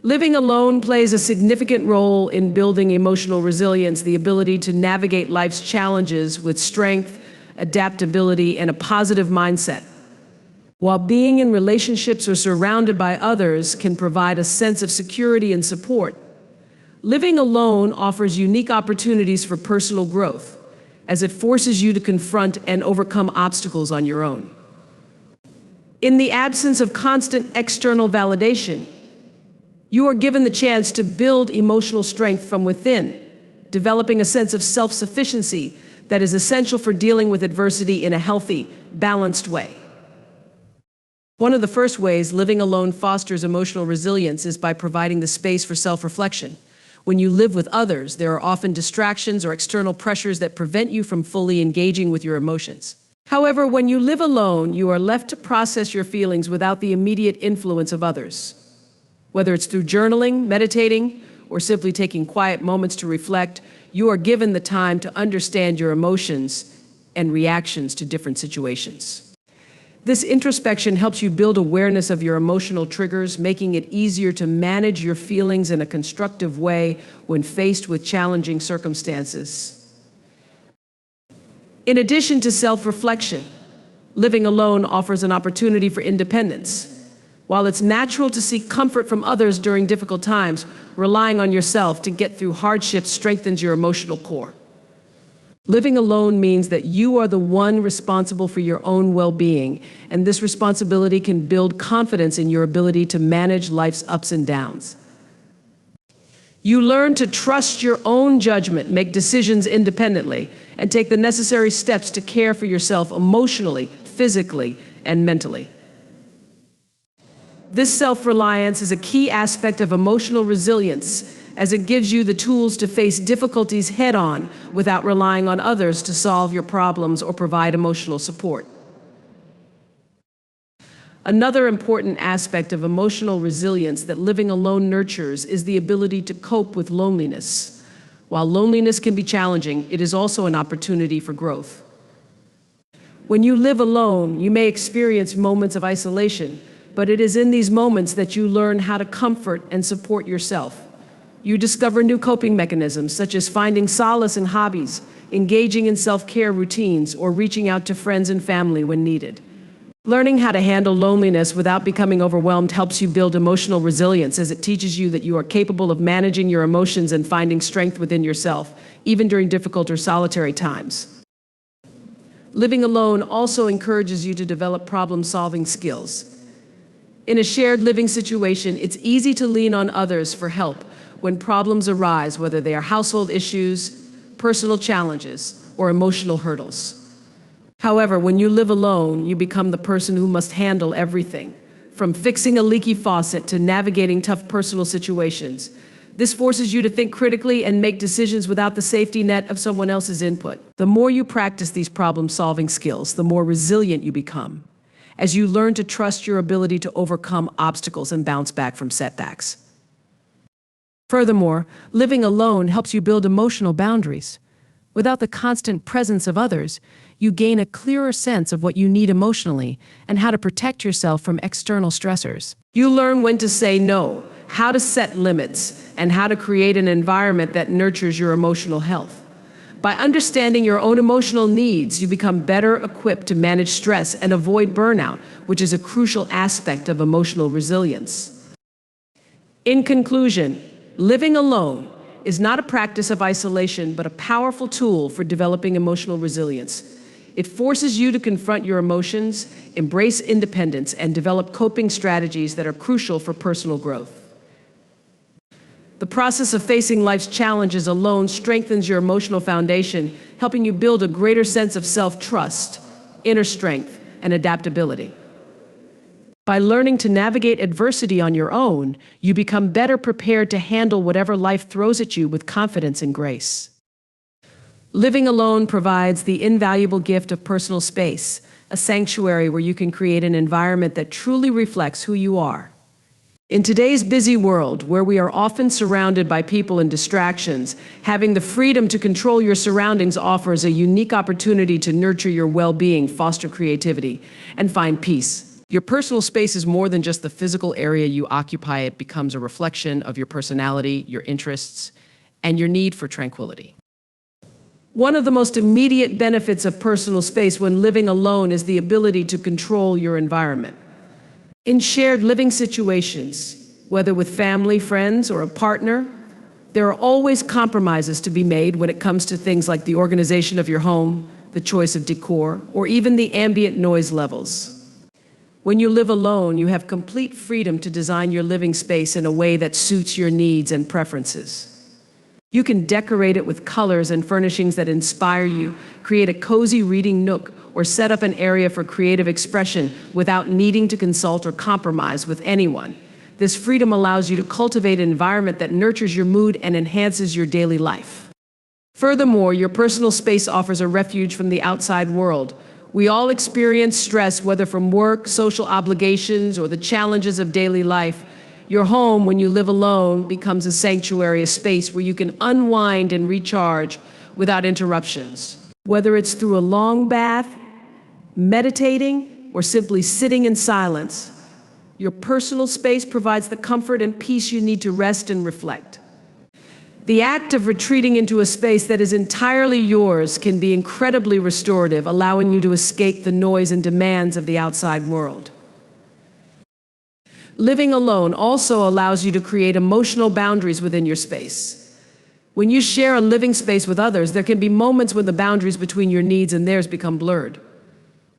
Living alone plays a significant role in building emotional resilience, the ability to navigate life's challenges with strength, adaptability, and a positive mindset. While being in relationships or surrounded by others can provide a sense of security and support, living alone offers unique opportunities for personal growth, as it forces you to confront and overcome obstacles on your own. In the absence of constant external validation, you are given the chance to build emotional strength from within, developing a sense of self-sufficiency that is essential for dealing with adversity in a healthy, balanced way. One of the first ways living alone fosters emotional resilience is by providing the space for self-reflection. When you live with others, there are often distractions or external pressures that prevent you from fully engaging with your emotions. However, when you live alone, you are left to process your feelings without the immediate influence of others. Whether it's through journaling, meditating, or simply taking quiet moments to reflect, you are given the time to understand your emotions and reactions to different situations. This introspection helps you build awareness of your emotional triggers, making it easier to manage your feelings in a constructive way when faced with challenging circumstances. In addition to self-reflection, living alone offers an opportunity for independence. While it's natural to seek comfort from others during difficult times, relying on yourself to get through hardships strengthens your emotional core. Living alone means that you are the one responsible for your own well-being, and this responsibility can build confidence in your ability to manage life's ups and downs. You learn to trust your own judgment, make decisions independently, and take the necessary steps to care for yourself emotionally, physically, and mentally. This self-reliance is a key aspect of emotional resilience, as it gives you the tools to face difficulties head-on without relying on others to solve your problems or provide emotional support. Another important aspect of emotional resilience that living alone nurtures is the ability to cope with loneliness. While loneliness can be challenging, it is also an opportunity for growth. When you live alone, you may experience moments of isolation, but it is in these moments that you learn how to comfort and support yourself. You discover new coping mechanisms, such as finding solace in hobbies, engaging in self-care routines, or reaching out to friends and family when needed. Learning how to handle loneliness without becoming overwhelmed helps you build emotional resilience, as it teaches you that you are capable of managing your emotions and finding strength within yourself, even during difficult or solitary times. Living alone also encourages you to develop problem-solving skills. In a shared living situation, it's easy to lean on others for help when problems arise, whether they are household issues, personal challenges, or emotional hurdles. However, when you live alone, you become the person who must handle everything, from fixing a leaky faucet to navigating tough personal situations. This forces you to think critically and make decisions without the safety net of someone else's input. The more you practice these problem-solving skills, the more resilient you become, as you learn to trust your ability to overcome obstacles and bounce back from setbacks. Furthermore, living alone helps you build emotional boundaries. Without the constant presence of others, you gain a clearer sense of what you need emotionally and how to protect yourself from external stressors. You learn when to say no, how to set limits, and how to create an environment that nurtures your emotional health. By understanding your own emotional needs, you become better equipped to manage stress and avoid burnout, which is a crucial aspect of emotional resilience. In conclusion, living alone is not a practice of isolation, but a powerful tool for developing emotional resilience. It forces you to confront your emotions, embrace independence, and develop coping strategies that are crucial for personal growth. The process of facing life's challenges alone strengthens your emotional foundation, helping you build a greater sense of self-trust, inner strength, and adaptability. By learning to navigate adversity on your own, you become better prepared to handle whatever life throws at you with confidence and grace. Living alone provides the invaluable gift of personal space, a sanctuary where you can create an environment that truly reflects who you are. In today's busy world, where we are often surrounded by people and distractions, having the freedom to control your surroundings offers a unique opportunity to nurture your well-being, foster creativity, and find peace. Your personal space is more than just the physical area you occupy. It becomes a reflection of your personality, your interests, and your need for tranquility. One of the most immediate benefits of personal space when living alone is the ability to control your environment. In shared living situations, whether with family, friends, or a partner, there are always compromises to be made when it comes to things like the organization of your home, the choice of decor, or even the ambient noise levels. When you live alone, you have complete freedom to design your living space in a way that suits your needs and preferences. You can decorate it with colors and furnishings that inspire you, create a cozy reading nook, or set up an area for creative expression without needing to consult or compromise with anyone. This freedom allows you to cultivate an environment that nurtures your mood and enhances your daily life. Furthermore, your personal space offers a refuge from the outside world. We all experience stress, whether from work, social obligations, or the challenges of daily life. Your home, when you live alone, becomes a sanctuary, a space where you can unwind and recharge without interruptions. Whether it's through a long bath, meditating, or simply sitting in silence, your personal space provides the comfort and peace you need to rest and reflect. The act of retreating into a space that is entirely yours can be incredibly restorative, allowing you to escape the noise and demands of the outside world. Living alone also allows you to create emotional boundaries within your space. When you share a living space with others, there can be moments when the boundaries between your needs and theirs become blurred.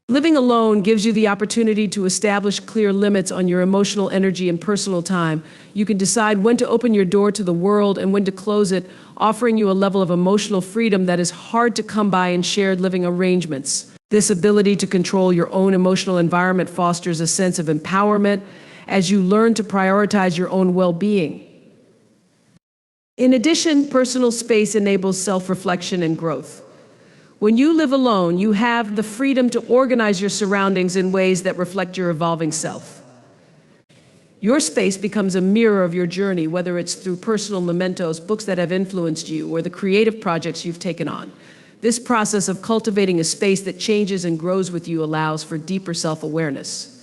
Living alone gives you the opportunity to establish clear limits on your emotional energy and personal time. You can decide when to open your door to the world and when to close it, offering you a level of emotional freedom that is hard to come by in shared living arrangements. This ability to control your own emotional environment fosters a sense of empowerment as you learn to prioritize your own well-being. In addition, personal space enables self-reflection and growth. When you live alone, you have the freedom to organize your surroundings in ways that reflect your evolving self. Your space becomes a mirror of your journey, whether it's through personal mementos, books that have influenced you, or the creative projects you've taken on. This process of cultivating a space that changes and grows with you allows for deeper self-awareness.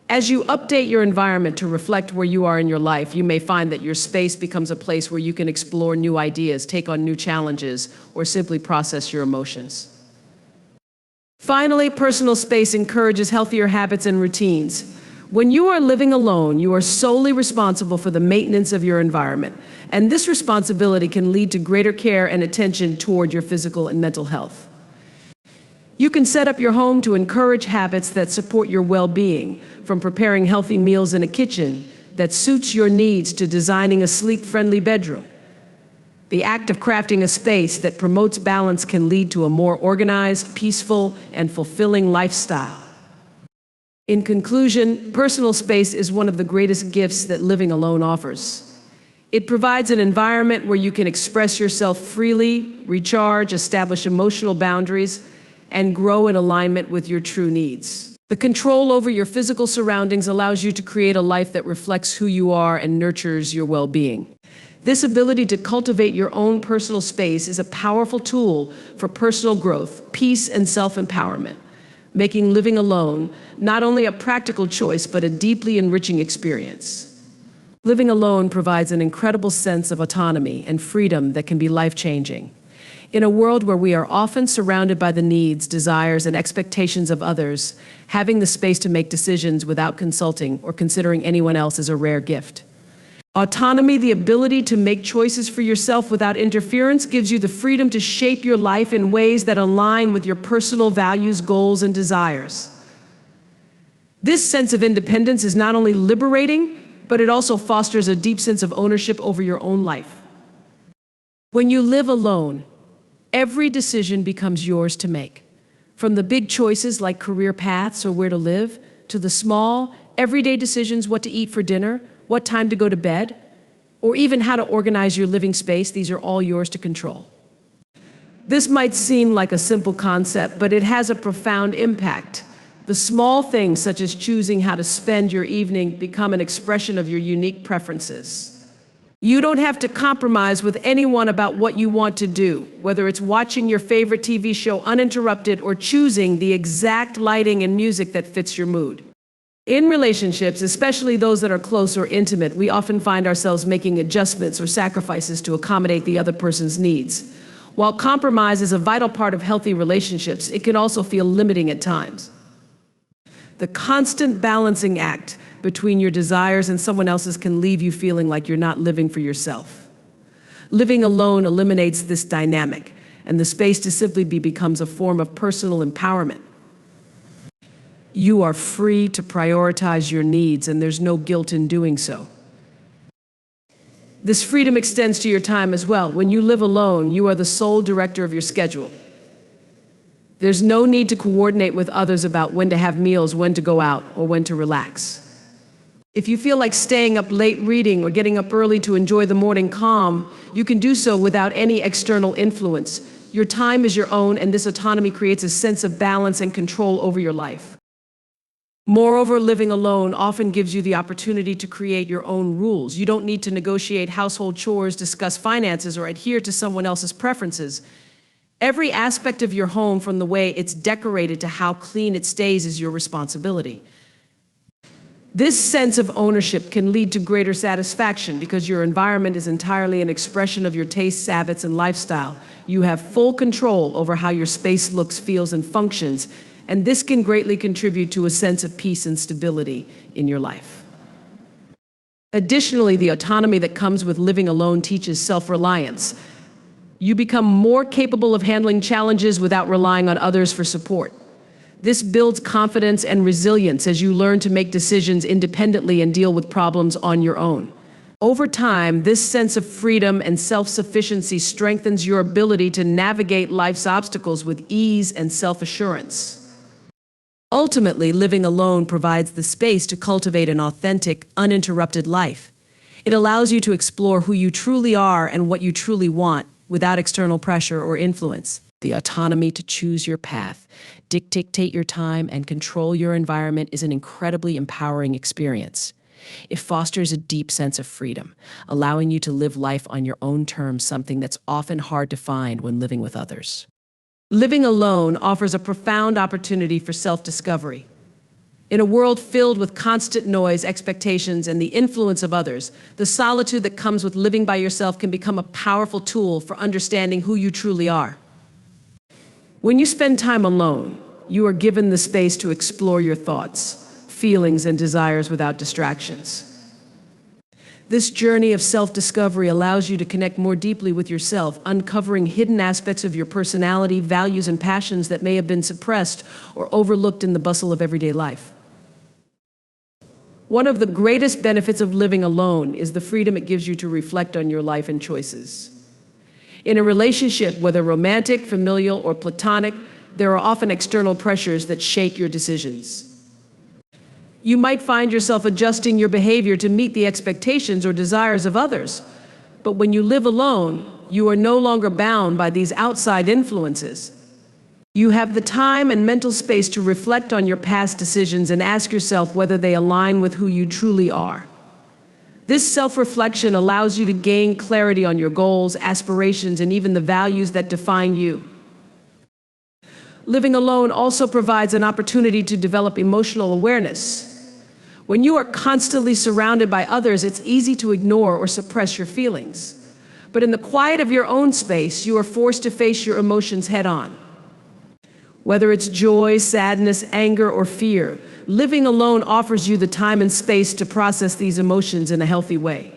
As you update your environment to reflect where you are in your life, you may find that your space becomes a place where you can explore new ideas, take on new challenges, or simply process your emotions. Finally, personal space encourages healthier habits and routines. When you are living alone, you are solely responsible for the maintenance of your environment, and this responsibility can lead to greater care and attention toward your physical and mental health. You can set up your home to encourage habits that support your well-being, from preparing healthy meals in a kitchen that suits your needs to designing a sleep-friendly bedroom. The act of crafting a space that promotes balance can lead to a more organized, peaceful, and fulfilling lifestyle. In conclusion, personal space is one of the greatest gifts that living alone offers. It provides an environment where you can express yourself freely, recharge, establish emotional boundaries, and grow in alignment with your true needs. The control over your physical surroundings allows you to create a life that reflects who you are and nurtures your well-being. This ability to cultivate your own personal space is a powerful tool for personal growth, peace, and self-empowerment, making living alone not only a practical choice, but a deeply enriching experience. Living alone provides an incredible sense of autonomy and freedom that can be life-changing. In a world where we are often surrounded by the needs, desires, and expectations of others, having the space to make decisions without consulting or considering anyone else is a rare gift. Autonomy, the ability to make choices for yourself without interference, gives you the freedom to shape your life in ways that align with your personal values, goals, and desires. This sense of independence is not only liberating, but it also fosters a deep sense of ownership over your own life. When you live alone, every decision becomes yours to make. From the big choices like career paths or where to live, to the small, everyday decisions, what to eat for dinner, what time to go to bed, or even how to organize your living space, these are all yours to control. This might seem like a simple concept, but it has a profound impact. The small things, such as choosing how to spend your evening, become an expression of your unique preferences. You don't have to compromise with anyone about what you want to do, whether it's watching your favorite TV show uninterrupted or choosing the exact lighting and music that fits your mood. In relationships, especially those that are close or intimate, we often find ourselves making adjustments or sacrifices to accommodate the other person's needs. While compromise is a vital part of healthy relationships, it can also feel limiting at times. The constant balancing act between your desires and someone else's can leave you feeling like you're not living for yourself. Living alone eliminates this dynamic, and the space to simply be becomes a form of personal empowerment. You are free to prioritize your needs, and there's no guilt in doing so. This freedom extends to your time as well. When you live alone, you are the sole director of your schedule. There's no need to coordinate with others about when to have meals, when to go out, or when to relax. If you feel like staying up late reading or getting up early to enjoy the morning calm, you can do so without any external influence. Your time is your own, and this autonomy creates a sense of balance and control over your life. Moreover, living alone often gives you the opportunity to create your own rules. You don't need to negotiate household chores, discuss finances, or adhere to someone else's preferences. Every aspect of your home, from the way it's decorated to how clean it stays, is your responsibility. This sense of ownership can lead to greater satisfaction because your environment is entirely an expression of your tastes, habits, and lifestyle. You have full control over how your space looks, feels, and functions, and this can greatly contribute to a sense of peace and stability in your life. Additionally, the autonomy that comes with living alone teaches self-reliance. You become more capable of handling challenges without relying on others for support. This builds confidence and resilience as you learn to make decisions independently and deal with problems on your own. Over time, this sense of freedom and self-sufficiency strengthens your ability to navigate life's obstacles with ease and self-assurance. Ultimately, living alone provides the space to cultivate an authentic, uninterrupted life. It allows you to explore who you truly are and what you truly want without external pressure or influence. The autonomy to choose your path, dictate your time, and control your environment is an incredibly empowering experience. It fosters a deep sense of freedom, allowing you to live life on your own terms, something that's often hard to find when living with others. Living alone offers a profound opportunity for self-discovery. In a world filled with constant noise, expectations, and the influence of others, the solitude that comes with living by yourself can become a powerful tool for understanding who you truly are. When you spend time alone, you are given the space to explore your thoughts, feelings, and desires without distractions. This journey of self-discovery allows you to connect more deeply with yourself, uncovering hidden aspects of your personality, values, and passions that may have been suppressed or overlooked in the bustle of everyday life. One of the greatest benefits of living alone is the freedom it gives you to reflect on your life and choices. In a relationship, whether romantic, familial, or platonic, there are often external pressures that shape your decisions. You might find yourself adjusting your behavior to meet the expectations or desires of others. But when you live alone, you are no longer bound by these outside influences. You have the time and mental space to reflect on your past decisions and ask yourself whether they align with who you truly are. This self-reflection allows you to gain clarity on your goals, aspirations, and even the values that define you. Living alone also provides an opportunity to develop emotional awareness. When you are constantly surrounded by others, it's easy to ignore or suppress your feelings. But in the quiet of your own space, you are forced to face your emotions head-on. Whether it's joy, sadness, anger, or fear, living alone offers you the time and space to process these emotions in a healthy way.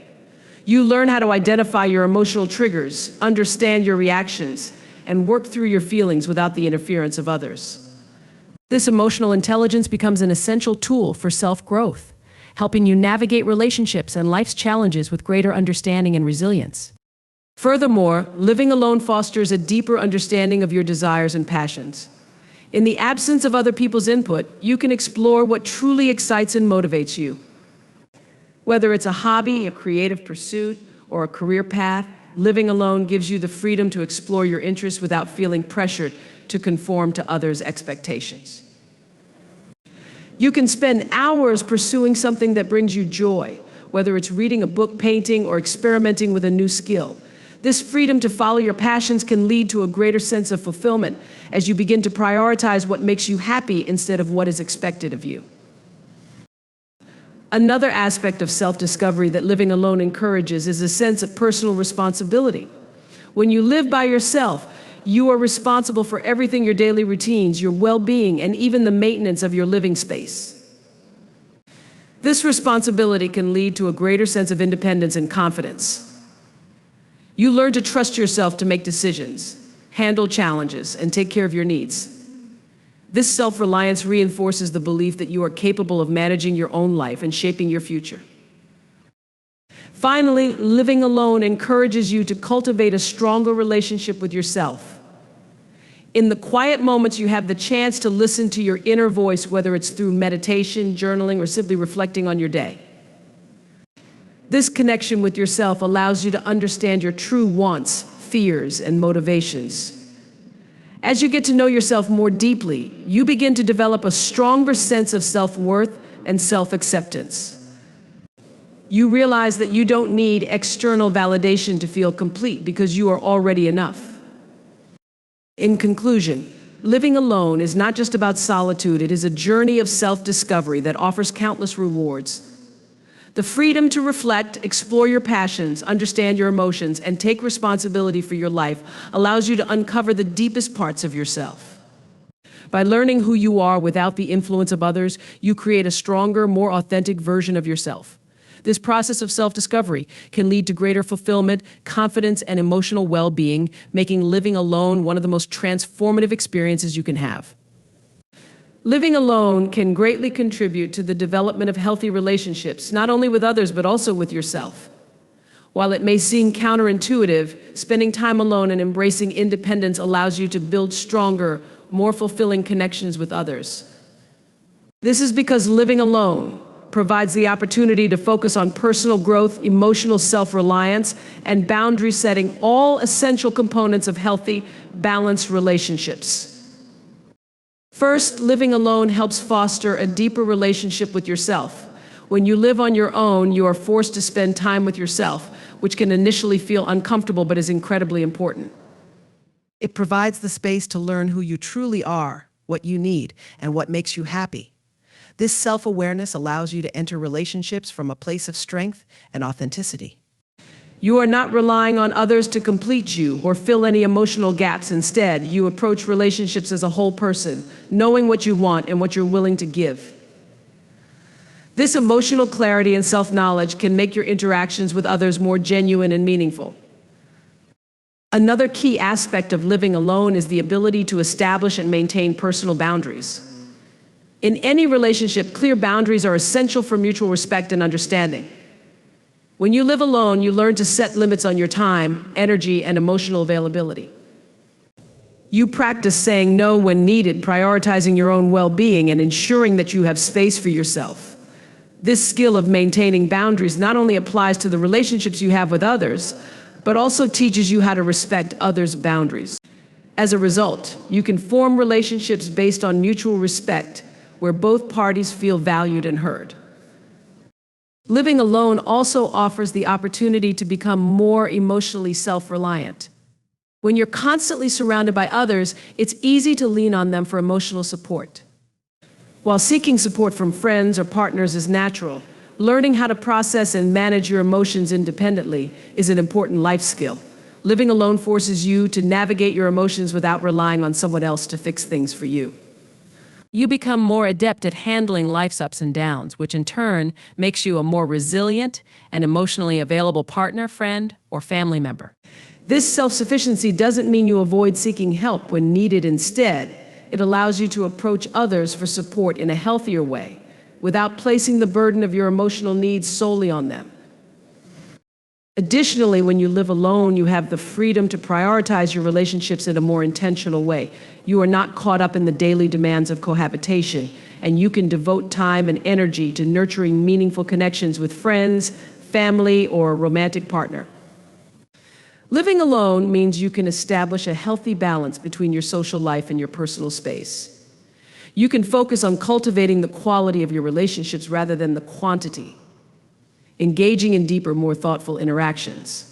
You learn how to identify your emotional triggers, understand your reactions, and work through your feelings without the interference of others. This emotional intelligence becomes an essential tool for self-growth, helping you navigate relationships and life's challenges with greater understanding and resilience. Furthermore, living alone fosters a deeper understanding of your desires and passions. In the absence of other people's input, you can explore what truly excites and motivates you. Whether it's a hobby, a creative pursuit, or a career path, living alone gives you the freedom to explore your interests without feeling pressured to conform to others' expectations. You can spend hours pursuing something that brings you joy, whether it's reading a book, painting, or experimenting with a new skill. This freedom to follow your passions can lead to a greater sense of fulfillment as you begin to prioritize what makes you happy instead of what is expected of you. Another aspect of self-discovery that living alone encourages is a sense of personal responsibility. When you live by yourself, you are responsible for everything: your daily routines, your well-being, and even the maintenance of your living space. This responsibility can lead to a greater sense of independence and confidence. You learn to trust yourself to make decisions, handle challenges, and take care of your needs. This self-reliance reinforces the belief that you are capable of managing your own life and shaping your future. Finally, living alone encourages you to cultivate a stronger relationship with yourself. In the quiet moments, you have the chance to listen to your inner voice, whether it's through meditation, journaling, or simply reflecting on your day. This connection with yourself allows you to understand your true wants, fears, and motivations. As you get to know yourself more deeply, you begin to develop a stronger sense of self-worth and self-acceptance. You realize that you don't need external validation to feel complete because you are already enough. In conclusion, living alone is not just about solitude, it is a journey of self-discovery that offers countless rewards. The freedom to reflect, explore your passions, understand your emotions, and take responsibility for your life allows you to uncover the deepest parts of yourself. By learning who you are without the influence of others, you create a stronger, more authentic version of yourself. This process of self-discovery can lead to greater fulfillment, confidence, and emotional well-being, making living alone one of the most transformative experiences you can have. Living alone can greatly contribute to the development of healthy relationships, not only with others, but also with yourself. While it may seem counterintuitive, spending time alone and embracing independence allows you to build stronger, more fulfilling connections with others. This is because living alone provides the opportunity to focus on personal growth, emotional self-reliance, and boundary setting, all essential components of healthy, balanced relationships. First, living alone helps foster a deeper relationship with yourself. When you live on your own, you are forced to spend time with yourself, which can initially feel uncomfortable but is incredibly important. It provides the space to learn who you truly are, what you need, and what makes you happy. This self-awareness allows you to enter relationships from a place of strength and authenticity. You are not relying on others to complete you or fill any emotional gaps. Instead, you approach relationships as a whole person, knowing what you want and what you're willing to give. This emotional clarity and self-knowledge can make your interactions with others more genuine and meaningful. Another key aspect of living alone is the ability to establish and maintain personal boundaries. In any relationship, clear boundaries are essential for mutual respect and understanding. When you live alone, you learn to set limits on your time, energy, and emotional availability. You practice saying no when needed, prioritizing your own well-being, and ensuring that you have space for yourself. This skill of maintaining boundaries not only applies to the relationships you have with others, but also teaches you how to respect others' boundaries. As a result, you can form relationships based on mutual respect, where both parties feel valued and heard. Living alone also offers the opportunity to become more emotionally self-reliant. When you're constantly surrounded by others, it's easy to lean on them for emotional support. While seeking support from friends or partners is natural, learning how to process and manage your emotions independently is an important life skill. Living alone forces you to navigate your emotions without relying on someone else to fix things for you. You become more adept at handling life's ups and downs, which in turn makes you a more resilient and emotionally available partner, friend, or family member. This self-sufficiency doesn't mean you avoid seeking help when needed. Instead, it allows you to approach others for support in a healthier way, without placing the burden of your emotional needs solely on them. Additionally, when you live alone, you have the freedom to prioritize your relationships in a more intentional way. You are not caught up in the daily demands of cohabitation, and you can devote time and energy to nurturing meaningful connections with friends, family, or a romantic partner. Living alone means you can establish a healthy balance between your social life and your personal space. You can focus on cultivating the quality of your relationships rather than the quantity. engaging in deeper, more thoughtful interactions.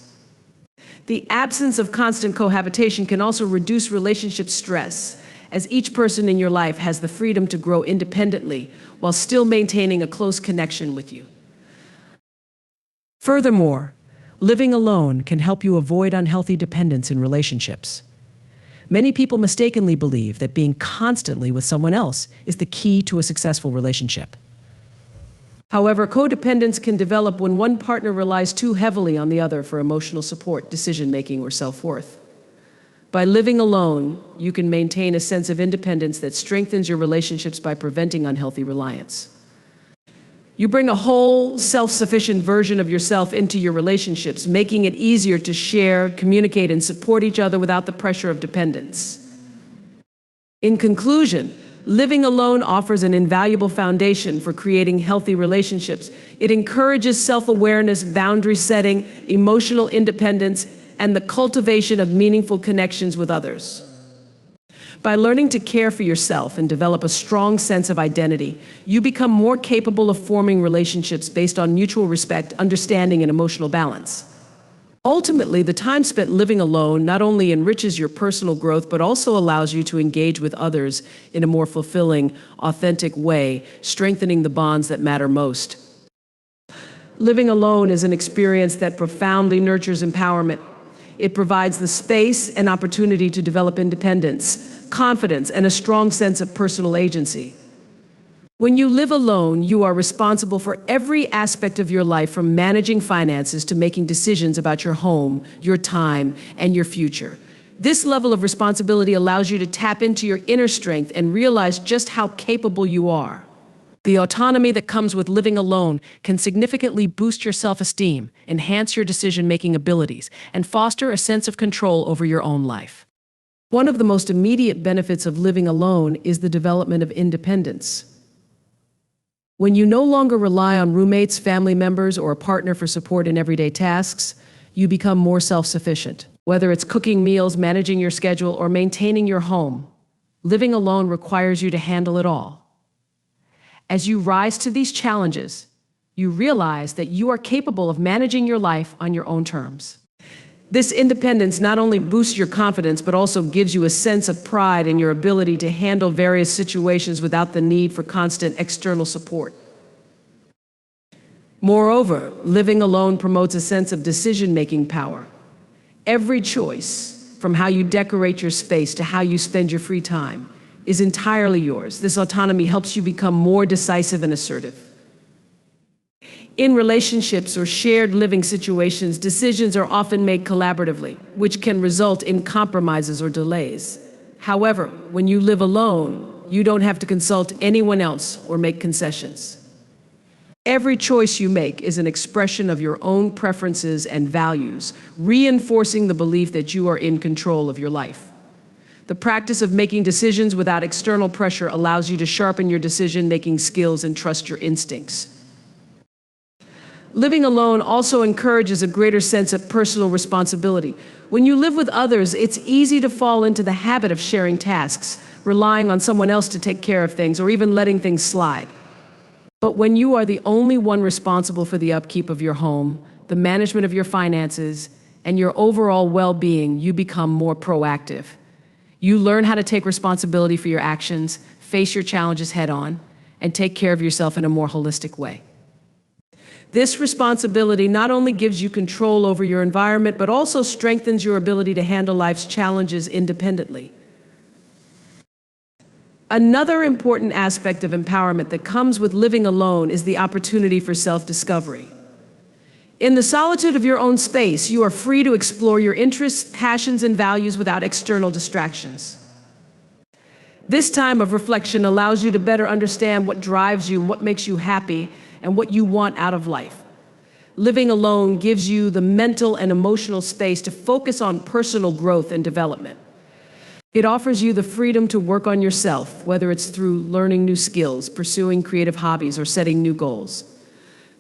The absence of constant cohabitation can also reduce relationship stress, as each person in your life has the freedom to grow independently while still maintaining a close connection with you. Furthermore, living alone can help you avoid unhealthy dependence in relationships. Many people mistakenly believe that being constantly with someone else is the key to a successful relationship. However, codependence can develop when one partner relies too heavily on the other for emotional support, decision-making, or self-worth. By living alone, you can maintain a sense of independence that strengthens your relationships by preventing unhealthy reliance. You bring a whole, self-sufficient version of yourself into your relationships, making it easier to share, communicate, and support each other without the pressure of dependence. In conclusion, living alone offers an invaluable foundation for creating healthy relationships. It encourages self-awareness, boundary setting, emotional independence, and the cultivation of meaningful connections with others. By learning to care for yourself and develop a strong sense of identity, you become more capable of forming relationships based on mutual respect, understanding, and emotional balance. Ultimately, the time spent living alone not only enriches your personal growth, but also allows you to engage with others in a more fulfilling, authentic way, strengthening the bonds that matter most. Living alone is an experience that profoundly nurtures empowerment. It provides the space and opportunity to develop independence, confidence, and a strong sense of personal agency. When you live alone, you are responsible for every aspect of your life, from managing finances to making decisions about your home, your time, and your future. This level of responsibility allows you to tap into your inner strength and realize just how capable you are. The autonomy that comes with living alone can significantly boost your self-esteem, enhance your decision-making abilities, and foster a sense of control over your own life. One of the most immediate benefits of living alone is the development of independence. When you no longer rely on roommates, family members, or a partner for support in everyday tasks, you become more self-sufficient. Whether it's cooking meals, managing your schedule, or maintaining your home, living alone requires you to handle it all. As you rise to these challenges, you realize that you are capable of managing your life on your own terms. This independence not only boosts your confidence, but also gives you a sense of pride in your ability to handle various situations without the need for constant external support. Moreover, living alone promotes a sense of decision-making power. Every choice, from how you decorate your space to how you spend your free time, is entirely yours. This autonomy helps you become more decisive and assertive. In relationships or shared living situations, decisions are often made collaboratively, which can result in compromises or delays. However, when you live alone, you don't have to consult anyone else or make concessions. Every choice you make is an expression of your own preferences and values, reinforcing the belief that you are in control of your life. The practice of making decisions without external pressure allows you to sharpen your decision-making skills and trust your instincts. Living alone also encourages a greater sense of personal responsibility. When you live with others, it's easy to fall into the habit of sharing tasks, relying on someone else to take care of things, or even letting things slide. But when you are the only one responsible for the upkeep of your home, the management of your finances, and your overall well-being, you become more proactive. You learn how to take responsibility for your actions, face your challenges head-on, and take care of yourself in a more holistic way. This responsibility not only gives you control over your environment, but also strengthens your ability to handle life's challenges independently. Another important aspect of empowerment that comes with living alone is the opportunity for self-discovery. In the solitude of your own space, you are free to explore your interests, passions, and values without external distractions. This time of reflection allows you to better understand what drives you, what makes you happy, and what you want out of life. Living alone gives you the mental and emotional space to focus on personal growth and development. It offers you the freedom to work on yourself, whether it's through learning new skills, pursuing creative hobbies, or setting new goals.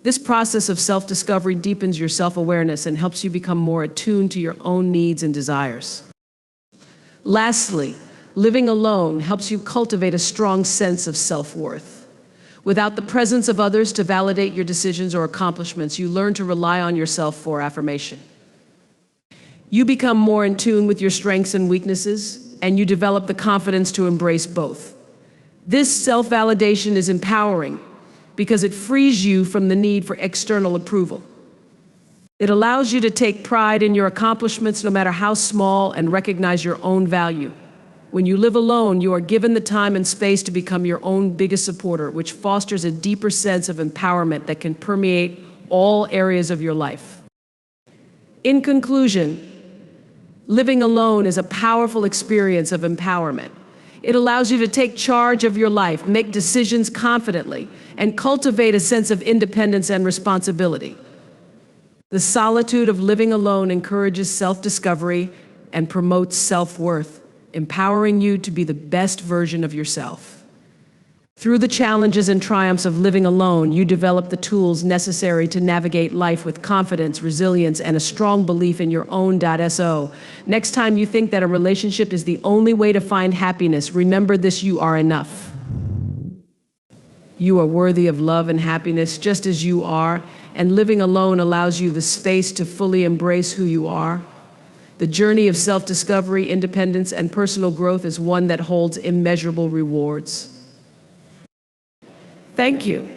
This process of self-discovery deepens your self-awareness and helps you become more attuned to your own needs and desires. Lastly, living alone helps you cultivate a strong sense of self-worth. Without the presence of others to validate your decisions or accomplishments, you learn to rely on yourself for affirmation. You become more in tune with your strengths and weaknesses, and you develop the confidence to embrace both. This self-validation is empowering because it frees you from the need for external approval. It allows you to take pride in your accomplishments, no matter how small, and recognize your own value. When you live alone, you are given the time and space to become your own biggest supporter, which fosters a deeper sense of empowerment that can permeate all areas of your life. In conclusion, living alone is a powerful experience of empowerment. It allows you to take charge of your life, make decisions confidently, and cultivate a sense of independence and responsibility. The solitude of living alone encourages self-discovery and promotes self-worth, empowering you to be the best version of yourself. Through the challenges and triumphs of living alone, you develop the tools necessary to navigate life with confidence, resilience, and a strong belief in your own .so. Next time you think that a relationship is the only way to find happiness, remember this: you are enough. You are worthy of love and happiness just as you are, and living alone allows you the space to fully embrace who you are. The journey of self-discovery, independence, and personal growth is one that holds immeasurable rewards. Thank you.